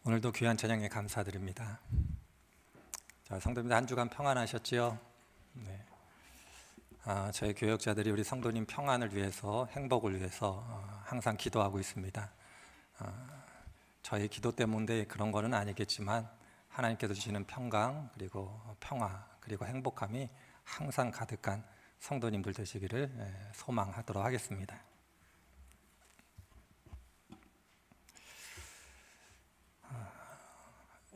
오늘도 귀한 찬양에 감사드립니다. 자, 성도님들 한 주간 평안하셨지요? 네. 저희 교역자들이 우리 성도님 평안을 위해서, 행복을 위해서 항상 기도하고 있습니다. 저희 기도 때문에 그런 거는 아니겠지만 하나님께서 주시는 평강, 그리고 평화, 그리고 행복함이 항상 가득한 성도님들 되시기를 소망하도록 하겠습니다.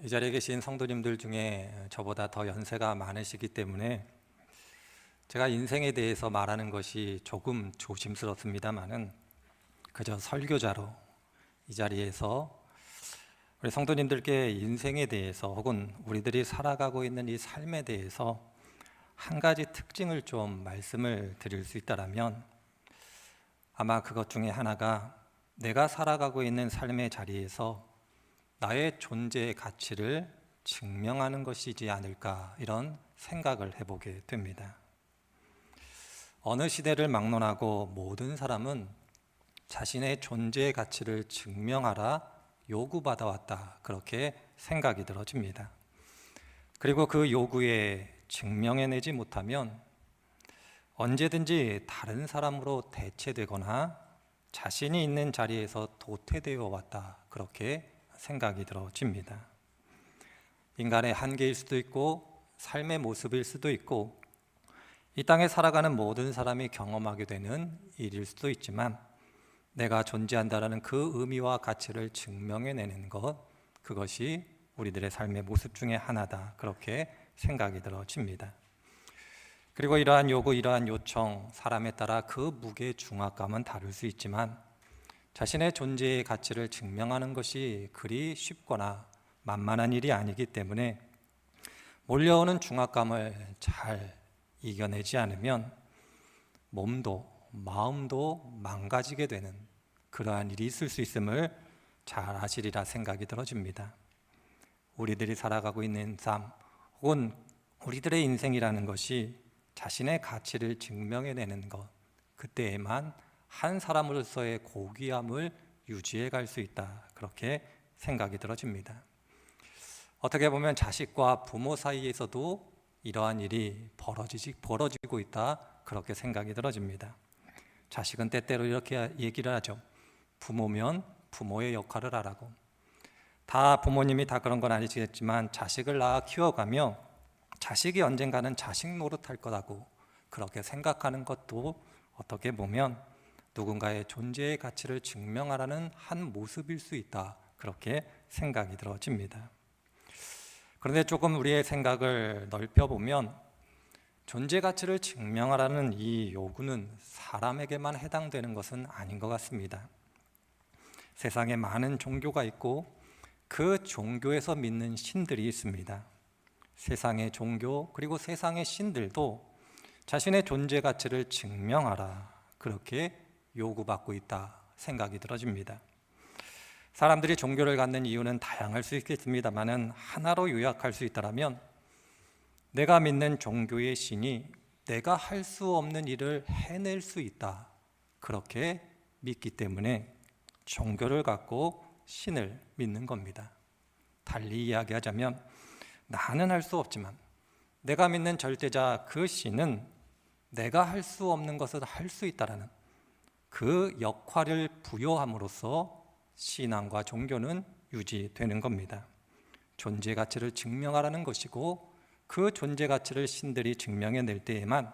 이 자리에 계신 성도님들 중에 저보다 더 연세가 많으시기 때문에 제가 인생에 대해서 말하는 것이 조금 조심스럽습니다만은 그저 설교자로 이 자리에서 우리 성도님들께 인생에 대해서 혹은 우리들이 살아가고 있는 이 삶에 대해서 한 가지 특징을 좀 말씀을 드릴 수 있다면 아마 그것 중에 하나가 내가 살아가고 있는 삶의 자리에서 나의 존재의 가치를 증명하는 것이지 않을까, 이런 생각을 해보게 됩니다. 어느 시대를 막론하고 모든 사람은 자신의 존재의 가치를 증명하라 요구받아 왔다, 그렇게 생각이 들어집니다. 그리고 그 요구에 증명해내지 못하면 언제든지 다른 사람으로 대체되거나 자신이 있는 자리에서 도태되어 왔다, 그렇게 생각이 들어집니다. 인간의 한계일 수도 있고 삶의 모습일 수도 있고 이 땅에 살아가는 모든 사람이 경험하게 되는 일일 수도 있지만 내가 존재한다라는 그 의미와 가치를 증명해내는 것, 그것이 우리들의 삶의 모습 중에 하나다, 그렇게 생각이 들어집니다. 그리고 이러한 요구, 이러한 요청, 사람에 따라 그 무게 중압감은 다를 수 있지만 자신의 존재의 가치를 증명하는 것이 그리 쉽거나 만만한 일이 아니기 때문에 몰려오는 중압감을 잘 이겨내지 않으면 몸도 마음도 망가지게 되는 그러한 일이 있을 수 있음을 잘 아시리라 생각이 들어집니다. 우리들이 살아가고 있는 삶 혹은 우리들의 인생이라는 것이 자신의 가치를 증명해내는 것, 그때에만 한 사람으로서의 고귀함을 유지해 갈 수 있다, 그렇게 생각이 들어집니다. 어떻게 보면 자식과 부모 사이에서도 이러한 일이 벌어지고 있다, 그렇게 생각이 들어집니다. 자식은 때때로 이렇게 얘기를 하죠. 부모면 부모의 역할을 하라고. 다 부모님이 다 그런 건 아니시겠지만 자식을 낳아 키워가며 자식이 언젠가는 자식 노릇할 거라고 그렇게 생각하는 것도 어떻게 보면 누군가의 존재의 가치를 증명하라는 한 모습일 수 있다, 그렇게 생각이 들어집니다. 그런데 조금 우리의 생각을 넓혀보면 존재 가치를 증명하라는 이 요구는 사람에게만 해당되는 것은 아닌 것 같습니다. 세상에 많은 종교가 있고 그 종교에서 믿는 신들이 있습니다. 세상의 종교 그리고 세상의 신들도 자신의 존재 가치를 증명하라, 그렇게 요구받고 있다 생각이 들어집니다. 사람들이 종교를 갖는 이유는 다양할 수 있겠습니다만 하나로 요약할 수 있다면 내가 믿는 종교의 신이 내가 할 수 없는 일을 해낼 수 있다, 그렇게 믿기 때문에 종교를 갖고 신을 믿는 겁니다. 달리 이야기하자면 나는 할 수 없지만 내가 믿는 절대자 그 신은 내가 할 수 없는 것을 할 수 있다라는 그 역할을 부여함으로써 신앙과 종교는 유지되는 겁니다. 존재 가치를 증명하라는 것이고 그 존재 가치를 신들이 증명해낼 때에만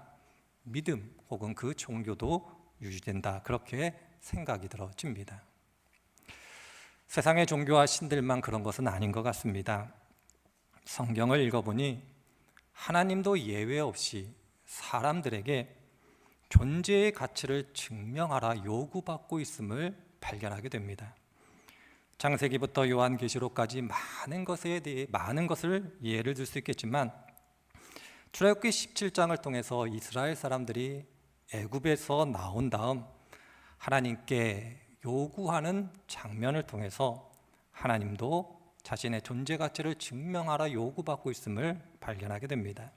믿음 혹은 그 종교도 유지된다, 그렇게 생각이 들어집니다. 세상의 종교와 신들만 그런 것은 아닌 것 같습니다. 성경을 읽어보니 하나님도 예외 없이 사람들에게 존재의 가치를 증명하라 요구받고 있음을 발견하게 됩니다. 창세기부터 요한계시록까지 많은 것을 예를 들 수 있겠지만 출애굽기 17장을 통해서 이스라엘 사람들이 애굽에서 나온 다음 하나님께 요구하는 장면을 통해서 하나님도 자신의 존재 가치를 증명하라 요구받고 있음을 발견하게 됩니다.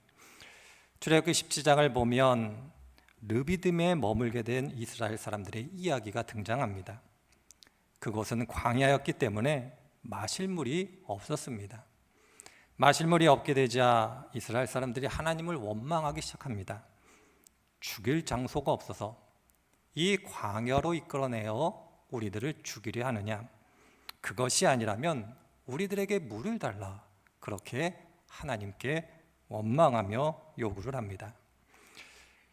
출애굽기 17장을 보면 르비딤에 머물게 된 이스라엘 사람들의 이야기가 등장합니다. 그곳은 광야였기 때문에 마실 물이 없었습니다. 마실 물이 없게 되자 이스라엘 사람들이 하나님을 원망하기 시작합니다. 죽일 장소가 없어서 이 광야로 이끌어내어 우리들을 죽이려 하느냐? 그것이 아니라면 우리들에게 물을 달라. 그렇게 하나님께 원망하며 요구를 합니다.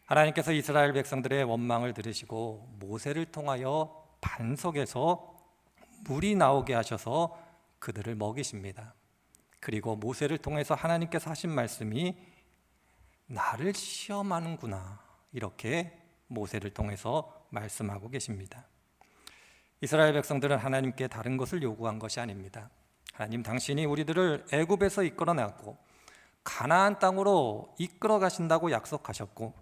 하나님께서 이스라엘 백성들의 원망을 들으시고 모세를 통하여 반석에서 물이 나오게 하셔서 그들을 먹이십니다. 그리고 모세를 통해서 하나님께서 하신 말씀이 나를 시험하는구나, 이렇게 모세를 통해서 말씀하고 계십니다. 이스라엘 백성들은 하나님께 다른 것을 요구한 것이 아닙니다. 하나님, 당신이 우리들을 애굽에서 이끌어내었고 가나안 땅으로 이끌어 가신다고 약속하셨고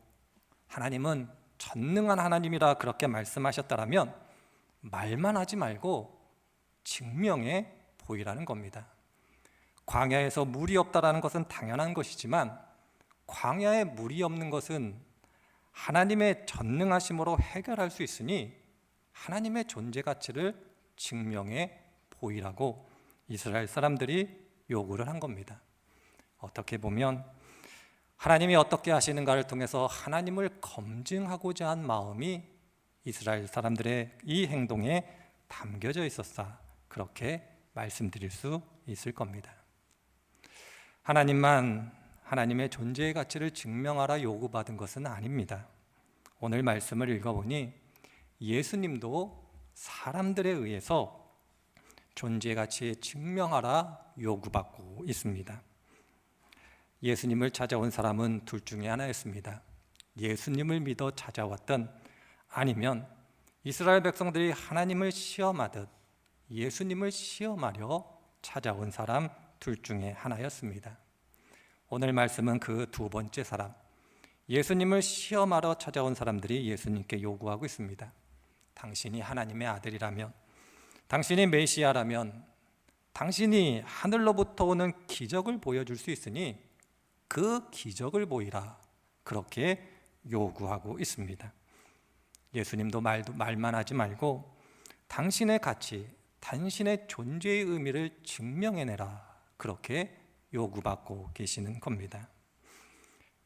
하나님은 전능한 하나님이라 그렇게 말씀하셨다라면 말만 하지 말고 증명해 보이라는 겁니다. 광야에서 물이 없다라는 것은 당연한 것이지만 광야에 물이 없는 것은 하나님의 전능하심으로 해결할 수 있으니 하나님의 존재 가치를 증명해 보이라고 이스라엘 사람들이 요구를 한 겁니다. 어떻게 보면 하나님이 어떻게 하시는가를 통해서 하나님을 검증하고자 한 마음이 이스라엘 사람들의 이 행동에 담겨져 있었다, 그렇게 말씀드릴 수 있을 겁니다. 하나님만 하나님의 존재의 가치를 증명하라 요구받은 것은 아닙니다. 오늘 말씀을 읽어보니 예수님도 사람들에 의해서 존재의 가치에 증명하라 요구받고 있습니다. 예수님을 찾아온 사람은 둘 중에 하나였습니다. 예수님을 믿어 찾아왔던, 아니면 이스라엘 백성들이 하나님을 시험하듯 예수님을 시험하려 찾아온 사람 둘 중에 하나였습니다. 오늘 말씀은 그 두 번째 사람, 예수님을 시험하러 찾아온 사람들이 예수님께 요구하고 있습니다. 당신이 하나님의 아들이라면, 당신이 메시아라면, 당신이 하늘로부터 오는 기적을 보여줄 수 있으니 그 기적을 보이라, 그렇게 요구하고 있습니다. 예수님도 말만 하지 말고 당신의 가치, 당신의 존재의 의미를 증명해내라, 그렇게 요구받고 계시는 겁니다.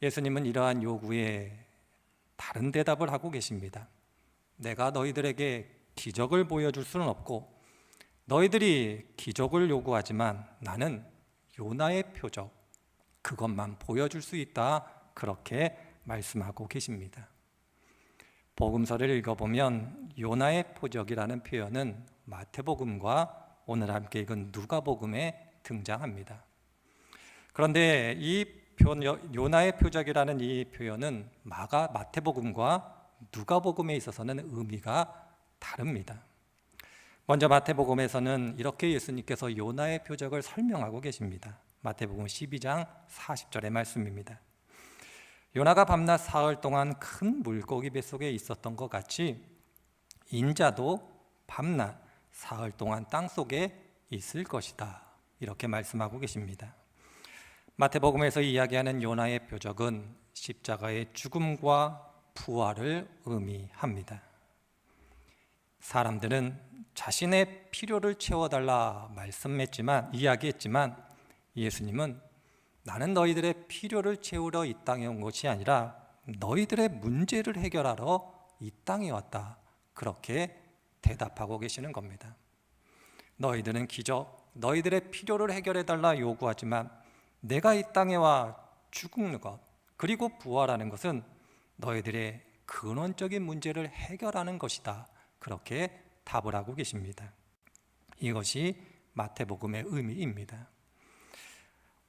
예수님은 이러한 요구에 다른 대답을 하고 계십니다. 내가 너희들에게 기적을 보여줄 수는 없고 너희들이 기적을 요구하지만 나는 요나의 표적, 그것만 보여줄 수 있다, 그렇게 말씀하고 계십니다. 복음서를 읽어보면 요나의 표적이라는 표현은 마태복음과 오늘 함께 읽은 누가복음에 등장합니다. 그런데 이 요나의 표적이라는 이 표현은 마태복음과 누가복음에 있어서는 의미가 다릅니다. 먼저 마태복음에서는 이렇게 예수님께서 요나의 표적을 설명하고 계십니다. 마태복음 12장 40절의 말씀입니다. 요나가 밤낮 사흘 동안 큰 물고기 뱃속에 있었던 것 같이 인자도 밤낮 사흘 동안 땅속에 있을 것이다, 이렇게 말씀하고 계십니다. 마태복음에서 이야기하는 요나의 표적은 십자가의 죽음과 부활을 의미합니다. 사람들은 자신의 필요를 채워달라 이야기했지만 예수님은 나는 너희들의 필요를 채우러 이 땅에 온 것이 아니라 너희들의 문제를 해결하러 이 땅에 왔다, 그렇게 대답하고 계시는 겁니다. 너희들은 기적, 너희들의 필요를 해결해달라 요구하지만 내가 이 땅에 와 죽는 것, 그리고 부활하는 것은 너희들의 근원적인 문제를 해결하는 것이다, 그렇게 답을 하고 계십니다. 이것이 마태복음의 의미입니다.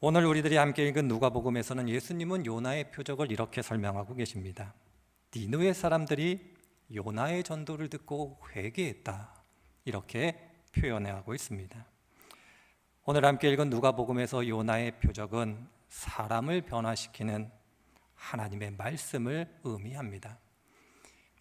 오늘 우리들이 함께 읽은 누가복음에서는 예수님은 요나의 표적을 이렇게 설명하고 계십니다. 니느웨 사람들이 요나의 전도를 듣고 회개했다, 이렇게 표현하고 있습니다. 오늘 함께 읽은 누가복음에서 요나의 표적은 사람을 변화시키는 하나님의 말씀을 의미합니다.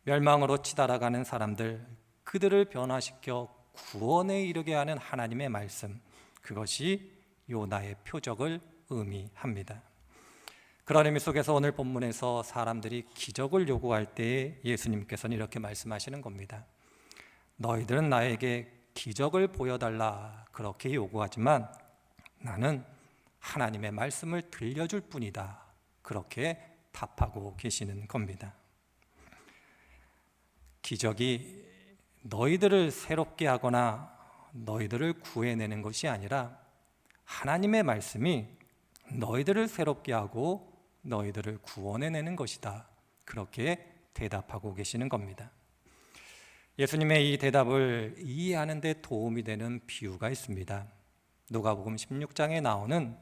멸망으로 치달아가는 사람들, 그들을 변화시켜 구원에 이르게 하는 하나님의 말씀, 그것이 요나의 표적을 의미합니다. 그런 의미 속에서 오늘 본문에서 사람들이 기적을 요구할 때 예수님께서는 이렇게 말씀하시는 겁니다. 너희들은 나에게 기적을 보여달라 그렇게 요구하지만 나는 하나님의 말씀을 들려줄 뿐이다 그렇게 답하고 계시는 겁니다. 기적이 너희들을 새롭게 하거나 너희들을 구해내는 것이 아니라 하나님의 말씀이 너희들을 새롭게 하고 너희들을 구원해내는 것이다 그렇게 대답하고 계시는 겁니다. 예수님의 이 대답을 이해하는 데 도움이 되는 비유가 있습니다. 누가복음 16장에 나오는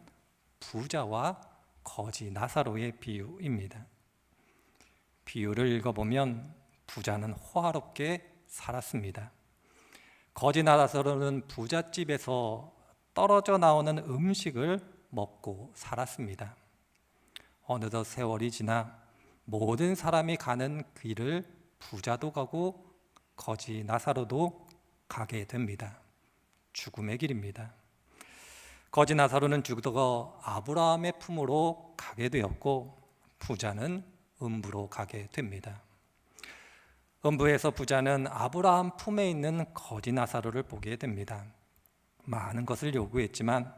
부자와 거지 나사로의 비유입니다. 비유를 읽어보면 부자는 호화롭게 살았습니다. 거지 나사로는 부잣집에서 떨어져 나오는 음식을 먹고 살았습니다. 어느덧 세월이 지나 모든 사람이 가는 길을 부자도 가고 거지 나사로도 가게 됩니다. 죽음의 길입니다. 거지 나사로는 죽어 아브라함의 품으로 가게 되었고 부자는 음부로 가게 됩니다. 음부에서 부자는 아브라함 품에 있는 거지 나사로를 보게 됩니다. 많은 것을 요구했지만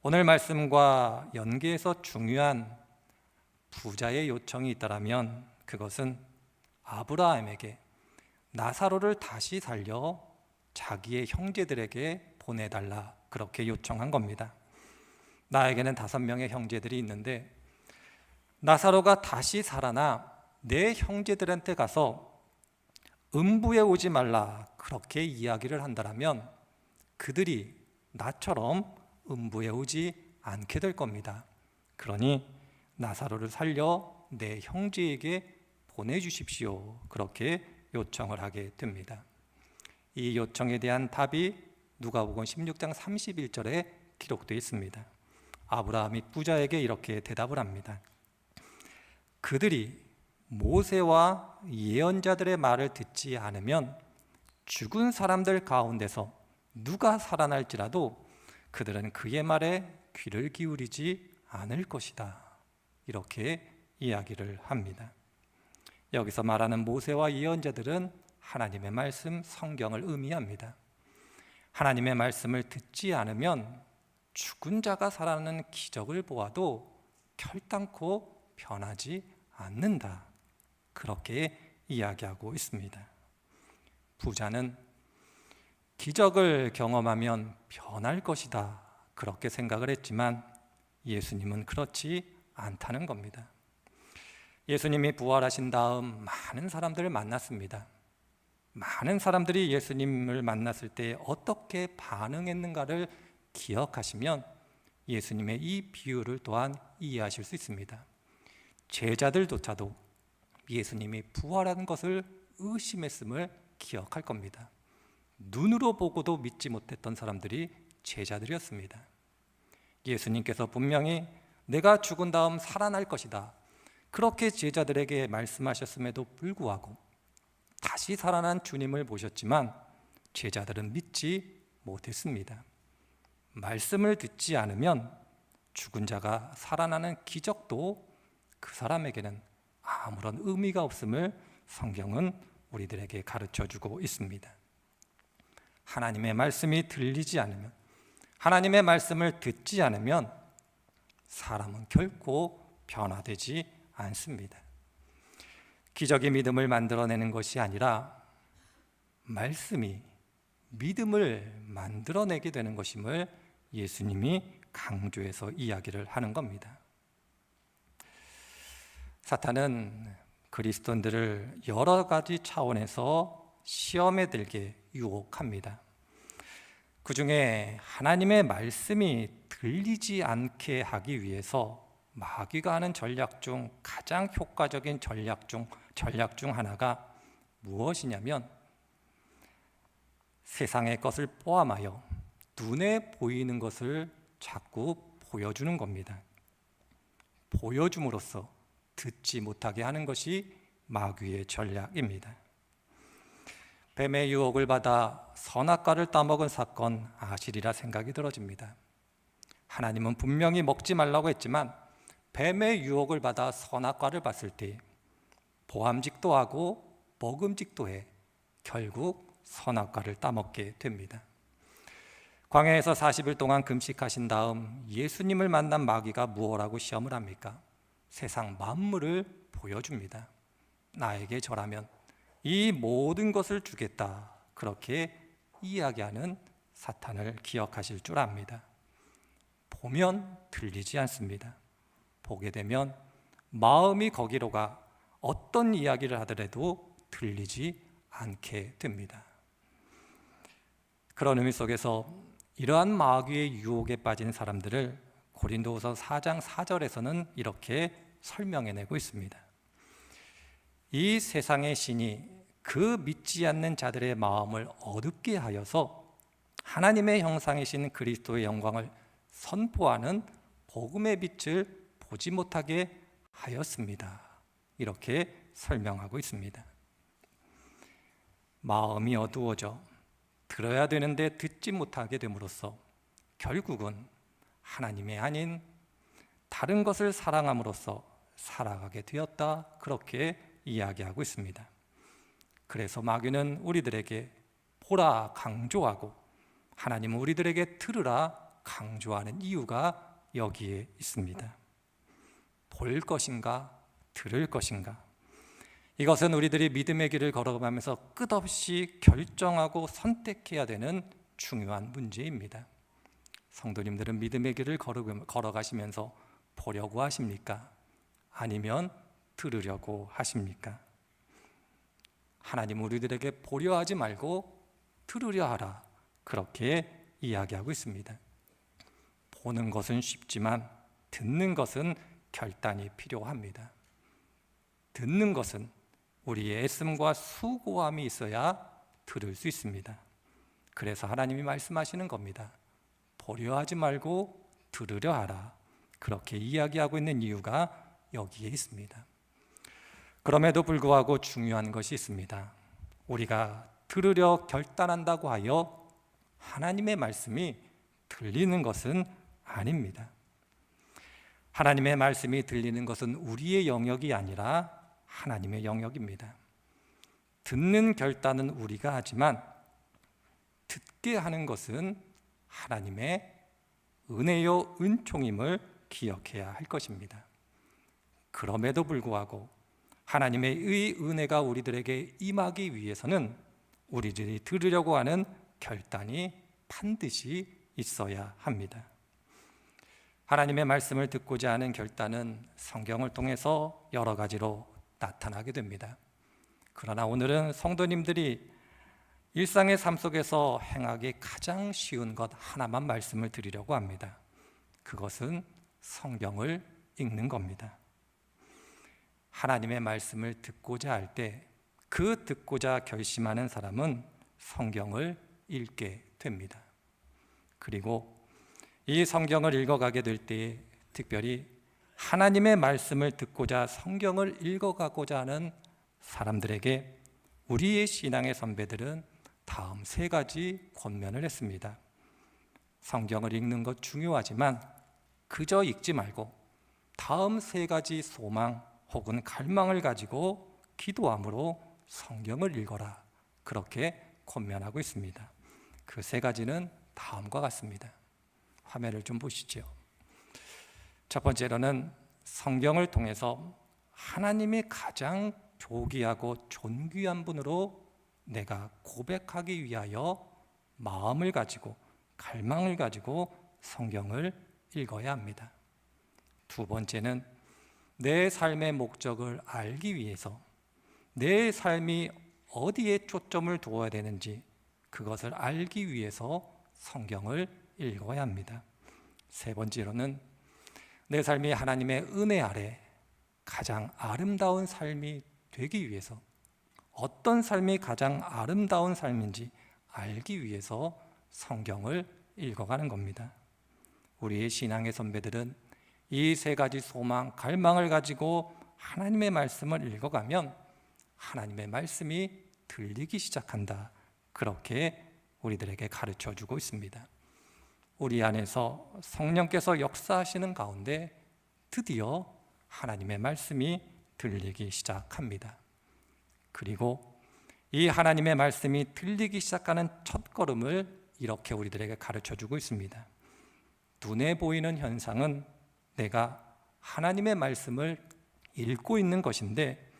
오늘 말씀과 연계해서 중요한 부자의 요청이 있다면 그것은 아브라함에게 나사로를 다시 살려 자기의 형제들에게 보내달라 그렇게 요청한 겁니다. 나에게는 5명의 형제들이 있는데 나사로가 다시 살아나 내 형제들한테 가서 음부에 오지 말라 그렇게 이야기를 한다면 그들이 나처럼 음부에 오지 않게 될 겁니다. 그러니 나사로를 살려 내 형제에게 보내주십시오 그렇게 요청을 하게 됩니다. 이 요청에 대한 답이 누가복음 16장 31절에 기록되어 있습니다. 아브라함이 부자에게 이렇게 대답을 합니다. 그들이 모세와 예언자들의 말을 듣지 않으면 죽은 사람들 가운데서 누가 살아날지라도 그들은 그의 말에 귀를 기울이지 않을 것이다 이렇게 이야기를 합니다. 여기서 말하는 모세와 예언자들은 하나님의 말씀, 성경을 의미합니다. 하나님의 말씀을 듣지 않으면 죽은 자가 살아나는 기적을 보아도 결단코 변하지 않는다 그렇게 이야기하고 있습니다. 부자는 기적을 경험하면 변할 것이다 그렇게 생각을 했지만 예수님은 그렇지 않다는 겁니다. 예수님이 부활하신 다음 많은 사람들을 만났습니다. 많은 사람들이 예수님을 만났을 때 어떻게 반응했는가를 기억하시면 예수님의 이 비유를 또한 이해하실 수 있습니다. 제자들조차도 예수님이 부활한 것을 의심했음을 기억할 겁니다. 눈으로 보고도 믿지 못했던 사람들이 제자들이었습니다. 예수님께서 분명히 내가 죽은 다음 살아날 것이다 그렇게 제자들에게 말씀하셨음에도 불구하고 다시 살아난 주님을 보셨지만 제자들은 믿지 못했습니다. 말씀을 듣지 않으면 죽은 자가 살아나는 기적도 그 사람에게는 아무런 의미가 없음을 성경은 우리들에게 가르쳐주고 있습니다. 하나님의 말씀이 들리지 않으면, 하나님의 말씀을 듣지 않으면 사람은 결코 변화되지 않습니다. 기적이 믿음을 만들어내는 것이 아니라 말씀이 믿음을 만들어내게 되는 것임을 예수님이 강조해서 이야기를 하는 겁니다. 사탄은 그리스도인들을 여러 가지 차원에서 시험에 들게 유혹합니다. 그 중에 하나님의 말씀이 들리지 않게 하기 위해서 마귀가 하는 전략 중 가장 효과적인 전략 중 하나가 무엇이냐면 세상의 것을 포함하여 눈에 보이는 것을 자꾸 보여주는 겁니다. 보여줌으로써 듣지 못하게 하는 것이 마귀의 전략입니다. 뱀의 유혹을 받아 선악과를 따먹은 사건 아시리라 생각이 들어집니다. 하나님은 분명히 먹지 말라고 했지만 뱀의 유혹을 받아 선악과를 봤을 때 보암직도 하고 먹음직도 해 결국 선악과를 따먹게 됩니다. 광야에서 40일 동안 금식하신 다음 예수님을 만난 마귀가 무엇라고 시험을 합니까? 세상 만물을 보여줍니다. 나에게 절하면 이 모든 것을 주겠다, 그렇게 이야기하는 사탄을 기억하실 줄 압니다. 보면 들리지 않습니다. 보게 되면 마음이 거기로 가 어떤 이야기를 하더라도 들리지 않게 됩니다. 그런 의미 속에서 이러한 마귀의 유혹에 빠진 사람들을 고린도후서 4장 4절에서는 이렇게 설명해내고 있습니다. 이 세상의 신이 그 믿지 않는 자들의 마음을 어둡게 하여서 하나님의 형상이신 그리스도의 영광을 선포하는 복음의 빛을 보지 못하게 하였습니다. 이렇게 설명하고 있습니다. 마음이 어두워져 들어야 되는데 듣지 못하게 됨으로써 결국은 하나님의 아닌 다른 것을 사랑함으로써 살아가게 되었다, 그렇게 이야기하고 있습니다. 그래서 마귀는 우리들에게 보라 강조하고 하나님은 우리들에게 들으라 강조하는 이유가 여기에 있습니다. 볼 것인가 들을 것인가, 이것은 우리들이 믿음의 길을 걸어가면서 끝없이 결정하고 선택해야 되는 중요한 문제입니다. 성도님들은 믿음의 길을 걸어가시면서 보려고 하십니까? 아니면 들으려고 하십니까? 하나님은 우리들에게 보려 하지 말고 들으려 하라, 그렇게 이야기하고 있습니다. 보는 것은 쉽지만 듣는 것은 결단이 필요합니다. 듣는 것은 우리의 애씀과 수고함이 있어야 들을 수 있습니다. 그래서 하나님이 말씀하시는 겁니다. 보려 하지 말고 들으려 하라, 그렇게 이야기하고 있는 이유가 여기에 있습니다. 그럼에도 불구하고 중요한 것이 있습니다. 우리가 들으려 결단한다고 하여 하나님의 말씀이 들리는 것은 아닙니다. 하나님의 말씀이 들리는 것은 우리의 영역이 아니라 하나님의 영역입니다. 듣는 결단은 우리가 하지만 듣게 하는 것은 하나님의 은혜요 은총임을 기억해야 할 것입니다. 그럼에도 불구하고 하나님의 의 은혜가 우리들에게 임하기 위해서는 우리들이 들으려고 하는 결단이 반드시 있어야 합니다. 하나님의 말씀을 듣고자 하는 결단은 성경을 통해서 여러 가지로 나타나게 됩니다. 그러나 오늘은 성도님들이 일상의 삶 속에서 행하기 가장 쉬운 것 하나만 말씀을 드리려고 합니다. 그것은 성경을 읽는 겁니다. 하나님의 말씀을 듣고자 할 때 그 듣고자 결심하는 사람은 성경을 읽게 됩니다. 그리고 이 성경을 읽어가게 될 때 특별히 하나님의 말씀을 듣고자 성경을 읽어가고자 하는 사람들에게 우리의 신앙의 선배들은 다음 세 가지 권면을 했습니다. 성경을 읽는 것 중요하지만 그저 읽지 말고 다음 세 가지 소망 혹은 갈망을 가지고 기도함으로 성경을 읽어라, 그렇게 권면하고 있습니다. 그 세 가지는 다음과 같습니다. 화면을 좀 보시죠. 첫 번째로는 성경을 통해서 하나님이 가장 존귀하고 존귀한 분으로 내가 고백하기 위하여 마음을 가지고 갈망을 가지고 성경을 읽어야 합니다. 두 번째는 내 삶의 목적을 알기 위해서 내 삶이 어디에 초점을 두어야 되는지 그것을 알기 위해서 성경을 읽어야 합니다. 세 번째로는 내 삶이 하나님의 은혜 아래 가장 아름다운 삶이 되기 위해서 어떤 삶이 가장 아름다운 삶인지 알기 위해서 성경을 읽어가는 겁니다. 우리의 신앙의 선배들은 이 세 가지 소망, 갈망을 가지고 하나님의 말씀을 읽어가면 하나님의 말씀이 들리기 시작한다, 그렇게 우리들에게 가르쳐주고 있습니다. 우리 안에서 성령께서 역사하시는 가운데 드디어 하나님의 말씀이 들리기 시작합니다. 그리고 이 하나님의 말씀이 들리기 시작하는 첫걸음을 이렇게 우리들에게 가르쳐주고 있습니다. 눈에 보이는 현상은 내가 하나님의 말씀을 읽고 있는 것인데,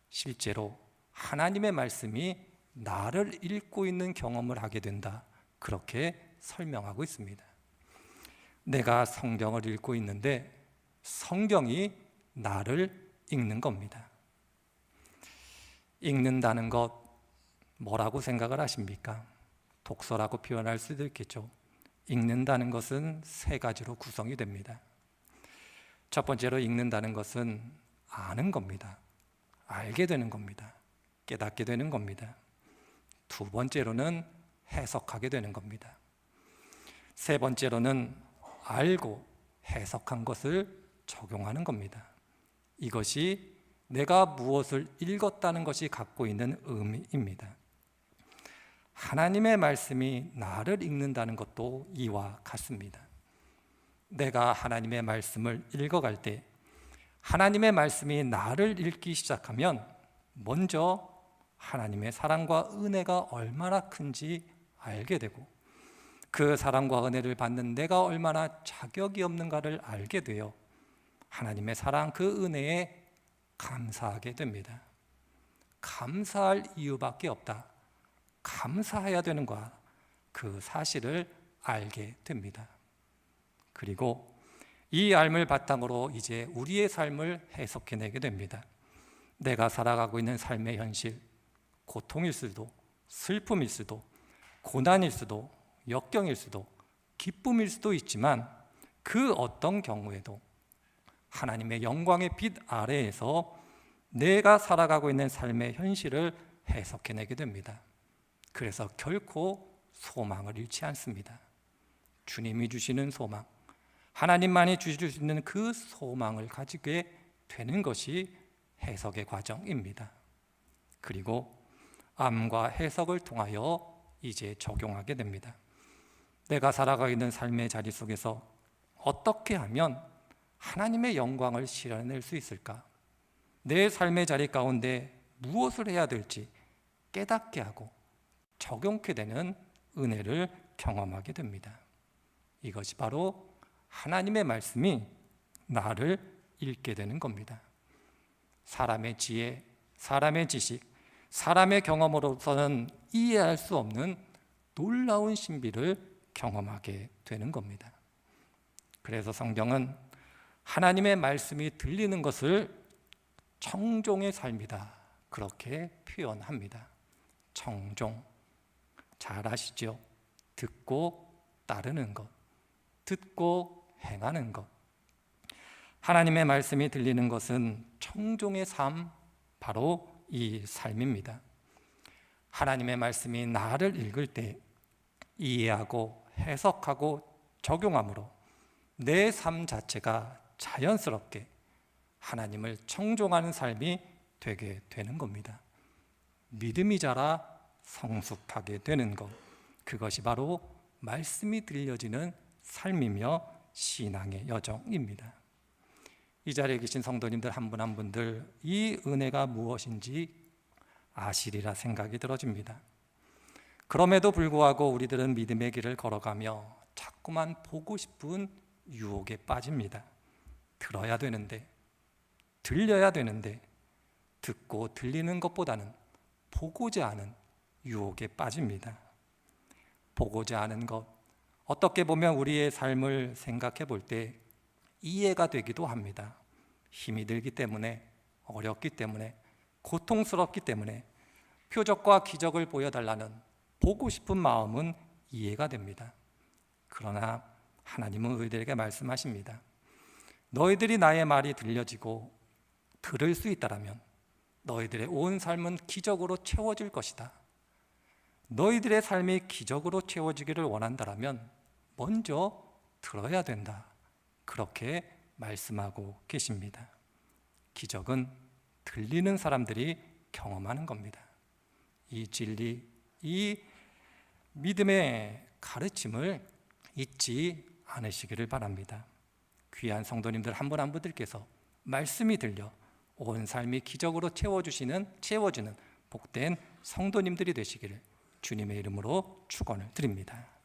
실제로 하나님의 말씀이 나를 읽고 있는 경험을 하게 된다, 그렇게 설명하고 있습니다. 내가 성경을 읽고 있는데 성경이 나를 읽는 겁니다. 읽는다는 것, 뭐라고 생각을 하십니까? 독서라고 표현할 수도 있겠죠. 읽는다는 것은 세 가지로 구성이 됩니다. 첫 번째로, 읽는다는 것은 아는 겁니다. 알게 되는 겁니다. 깨닫게 되는 겁니다. 두 번째로는 해석하게 되는 겁니다. 세 번째로는 알고 해석한 것을 적용하는 겁니다. 이것이 내가 무엇을 읽었다는 것이 갖고 있는 의미입니다. 하나님의 말씀이 나를 읽는다는 것도 이와 같습니다. 내가 하나님의 말씀을 읽어갈 때, 하나님의 말씀이 나를 읽기 시작하면 먼저 하나님의 사랑과 은혜가 얼마나 큰지 알게 되고, 그 사랑과 은혜를 받는 내가 얼마나 자격이 없는가를 알게 되어 하나님의 사랑, 그 은혜에 감사하게 됩니다. 감사할 이유밖에 없다, 감사해야 되는 거야, 그 사실을 알게 됩니다. 그리고 이 알을 바탕으로 이제 우리의 삶을 해석해내게 됩니다. 내가 살아가고 있는 삶의 현실, 고통일 수도, 슬픔일 수도, 고난일 수도, 역경일 수도, 기쁨일 수도 있지만, 그 어떤 경우에도 하나님의 영광의 빛 아래에서 내가 살아가고 있는 삶의 현실을 해석해내게 됩니다. 그래서 결코 소망을 잃지 않습니다. 주님이 주시는 소망, 하나님만이 주실 수 있는 그 소망을 가지게 되는 것이 해석의 과정입니다. 그리고 암과 해석을 통하여 이제 적용하게 됩니다. 내가 살아가고 있는 삶의 자리 속에서 어떻게 하면 하나님의 영광을 실현해낼 수 있을까? 내 삶의 자리 가운데 무엇을 해야 될지 깨닫게 하고 적용케 되는 은혜를 경험하게 됩니다. 이것이 바로 하나님의 말씀이 나를 읽게 되는 겁니다. 사람의 지혜, 사람의 지식, 사람의 경험으로서는 이해할 수 없는 놀라운 신비를 경험하게 되는 겁니다. 그래서 성경은 하나님의 말씀이 들리는 것을 청종의 삶이다, 그렇게 표현합니다. 청종, 잘 아시죠? 듣고 따르는 것, 듣고 행하는 것. 하나님의 말씀이 들리는 것은 청종의 삶, 바로 이 삶입니다. 하나님의 말씀이 나를 읽을 때 이해하고 해석하고 적용함으로 내 삶 자체가 자연스럽게 하나님을 청종하는 삶이 되게 되는 겁니다. 믿음이 자라 성숙하게 되는 것, 그것이 바로 말씀이 들려지는 삶이며 신앙의 여정입니다. 이 자리에 계신 성도님들 한 분 한 분들, 이 은혜가 무엇인지 아시리라 생각이 들어집니다. 그럼에도 불구하고 우리들은 믿음의 길을 걸어가며 자꾸만 보고 싶은 유혹에 빠집니다. 들어야 되는데, 들려야 되는데, 듣고 들리는 것보다는 보고자 하는 유혹에 빠집니다. 보고자 하는 것, 어떻게 보면 우리의 삶을 생각해 볼 때 이해가 되기도 합니다. 힘이 들기 때문에, 어렵기 때문에, 고통스럽기 때문에 표적과 기적을 보여달라는 보고 싶은 마음은 이해가 됩니다. 그러나 하나님은 우리들에게 말씀하십니다. 너희들이 나의 말이 들려지고 들을 수 있다라면 너희들의 온 삶은 기적으로 채워질 것이다. 너희들의 삶이 기적으로 채워지기를 원한다라면 먼저 들어야 된다, 그렇게 말씀하고 계십니다. 기적은 들리는 사람들이 경험하는 겁니다. 이 진리, 이 믿음의 가르침을 잊지 않으시기를 바랍니다. 귀한 성도님들 한 분 한 분들께서 말씀이 들려 온 삶이 기적으로 채워지는 복된 성도님들이 되시기를 주님의 이름으로 축원을 드립니다.